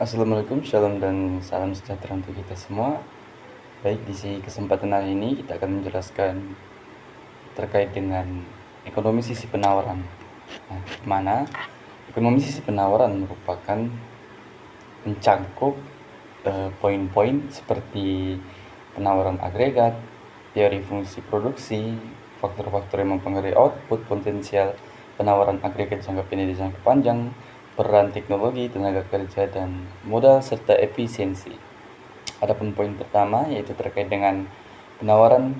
Assalamualaikum, shalom dan salam sejahtera untuk kita semua. Baik, di kesempatan hari ini kita akan menjelaskan terkait dengan ekonomi sisi penawaran. Di mana ekonomi sisi penawaran merupakan mencangkup poin-poin seperti penawaran agregat, teori fungsi produksi, faktor-faktor yang mempengaruhi output, potensial penawaran agregat jangka pendek dan jangka panjang, peran teknologi, tenaga kerja, dan modal, serta efisiensi. Adapun poin pertama yaitu terkait dengan penawaran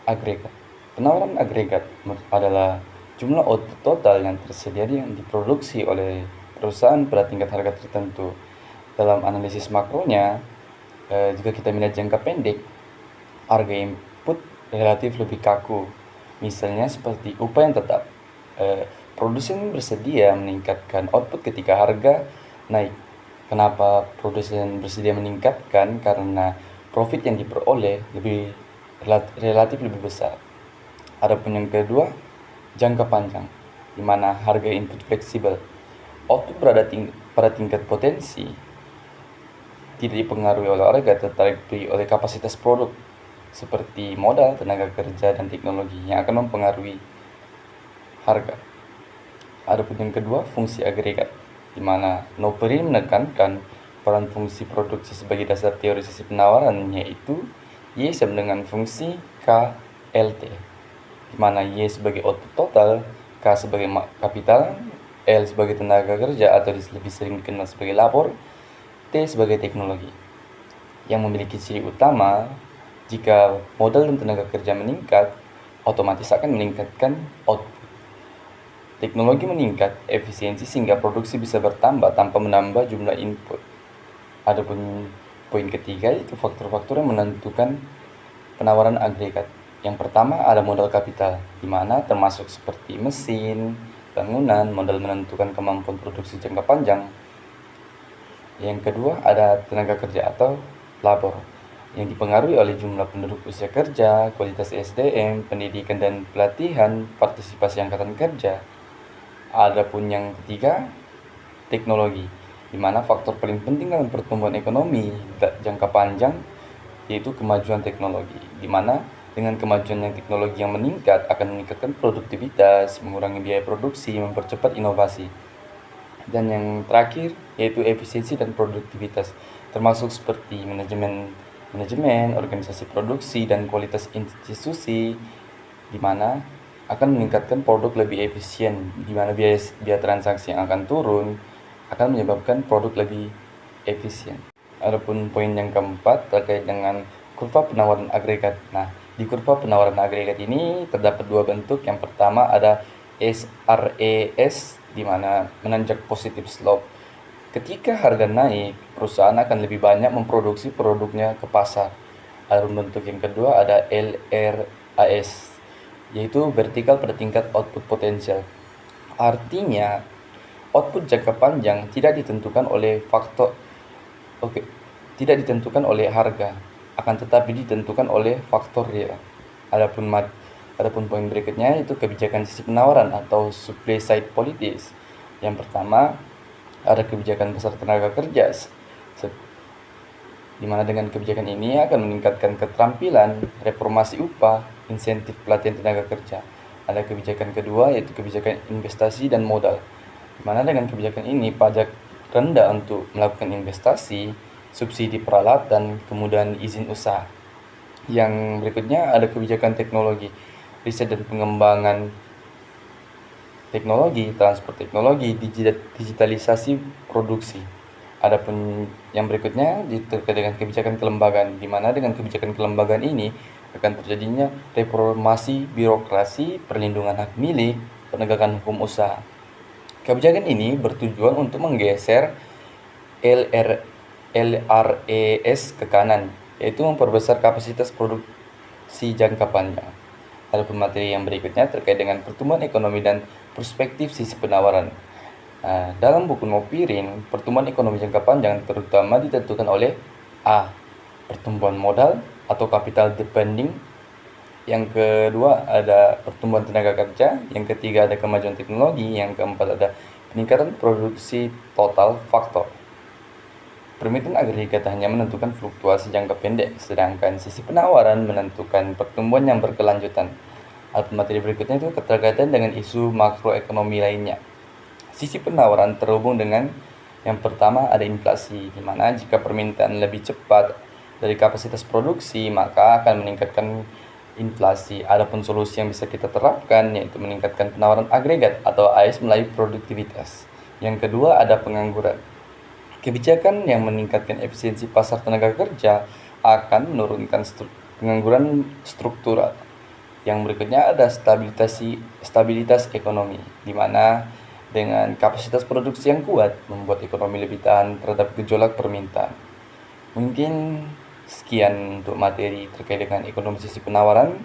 agregat. Penawaran agregat adalah jumlah output total yang tersedia yang diproduksi oleh perusahaan pada tingkat harga tertentu. Dalam analisis makronya, jika kita melihat jangka pendek, harga input relatif lebih kaku. Misalnya seperti upah yang tetap. Produsen bersedia meningkatkan output ketika harga naik. Kenapa produsen bersedia meningkatkan? Karena profit yang diperoleh relatif lebih besar. Adapun yang kedua, jangka panjang, di mana harga input fleksibel. Output berada pada tingkat potensi, tidak dipengaruhi oleh harga, tetapi oleh kapasitas produk, seperti modal, tenaga kerja, dan teknologi yang akan mempengaruhi harga. Adapun yang kedua, fungsi agregat, di mana Noperi menekankan peran fungsi produksi sebagai dasar teori sisi penawaran, yaitu Y sama dengan fungsi KLT, di mana Y sebagai output total, K sebagai kapital, L sebagai tenaga kerja atau lebih sering dikenal sebagai labor, T sebagai teknologi, yang memiliki ciri utama. Jika modal dan tenaga kerja meningkat, otomatis akan meningkatkan output. Teknologi meningkat efisiensi sehingga produksi bisa bertambah tanpa menambah jumlah input. Adapun poin ketiga itu faktor-faktor yang menentukan penawaran agregat. Yang pertama ada modal kapital, di mana termasuk seperti mesin, bangunan, modal menentukan kemampuan produksi jangka panjang. Yang kedua ada tenaga kerja atau labor, yang dipengaruhi oleh jumlah penduduk usia kerja, kualitas SDM, pendidikan dan pelatihan, partisipasi angkatan kerja. Adapun yang ketiga, teknologi, di mana faktor paling penting dalam pertumbuhan ekonomi jangka panjang yaitu kemajuan teknologi, di mana dengan kemajuan teknologi yang meningkat akan meningkatkan produktivitas, mengurangi biaya produksi, mempercepat inovasi. Dan yang terakhir yaitu efisiensi dan produktivitas, termasuk seperti manajemen, organisasi produksi, dan kualitas institusi, di mana akan meningkatkan produk lebih efisien, di mana biaya transaksi yang akan turun akan menyebabkan produk lebih efisien. Adapun poin yang keempat terkait dengan kurva penawaran agregat. Nah, di kurva penawaran agregat ini terdapat dua bentuk. Yang pertama ada SRES, di mana menanjak positif slope. Ketika harga naik, perusahaan akan lebih banyak memproduksi produknya ke pasar. Adapun bentuk yang kedua ada LRAS, yaitu vertikal pada tingkat output potensial. Artinya, output jangka panjang tidak ditentukan oleh tidak ditentukan oleh harga, akan tetapi ditentukan oleh faktor real. Adapun poin berikutnya itu kebijakan sisi penawaran atau supply side policies. Yang pertama, ada kebijakan pasar tenaga kerja, di mana dengan kebijakan ini akan meningkatkan keterampilan, reformasi upah, insentif pelatihan tenaga kerja. Ada kebijakan kedua yaitu kebijakan investasi dan modal, di mana dengan kebijakan ini pajak rendah untuk melakukan investasi, subsidi peralatan, kemudahan izin usaha. Yang berikutnya ada kebijakan teknologi, riset dan pengembangan teknologi, transfer teknologi, digitalisasi produksi. Adapun yang berikutnya terkait dengan kebijakan kelembagaan, di mana dengan kebijakan kelembagaan ini akan terjadinya reformasi birokrasi, perlindungan hak milik, penegakan hukum usaha. Kebijakan ini bertujuan untuk menggeser LRES ke kanan, yaitu memperbesar kapasitas produksi jangka panjang. Adapun materi yang berikutnya terkait dengan pertumbuhan ekonomi dan perspektif sisi penawaran. Dalam buku Mopirin, pertumbuhan ekonomi jangka panjang terutama ditentukan oleh A. Pertumbuhan modal atau capital depending. Yang kedua ada pertumbuhan tenaga kerja. Yang ketiga ada kemajuan teknologi. Yang keempat ada peningkatan produksi total faktor. Permintaan agregat hanya menentukan fluktuasi jangka pendek, sedangkan sisi penawaran menentukan pertumbuhan yang berkelanjutan. Materi berikutnya itu keterkaitan dengan isu makroekonomi lainnya. Sisi penawaran terhubung dengan yang pertama ada inflasi, di mana jika permintaan lebih cepat dari kapasitas produksi, maka akan meningkatkan inflasi. Adapun solusi yang bisa kita terapkan yaitu meningkatkan penawaran agregat atau AS melalui produktivitas. Yang kedua ada pengangguran. Kebijakan yang meningkatkan efisiensi pasar tenaga kerja akan menurunkan pengangguran struktural. Yang berikutnya ada stabilitas ekonomi, di mana dengan kapasitas produksi yang kuat membuat ekonomi lebih tahan terhadap gejolak permintaan. Mungkin sekian untuk materi terkait dengan ekonomi sisi penawaran.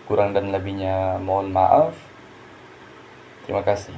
Kurang dan lebihnya mohon maaf. Terima kasih.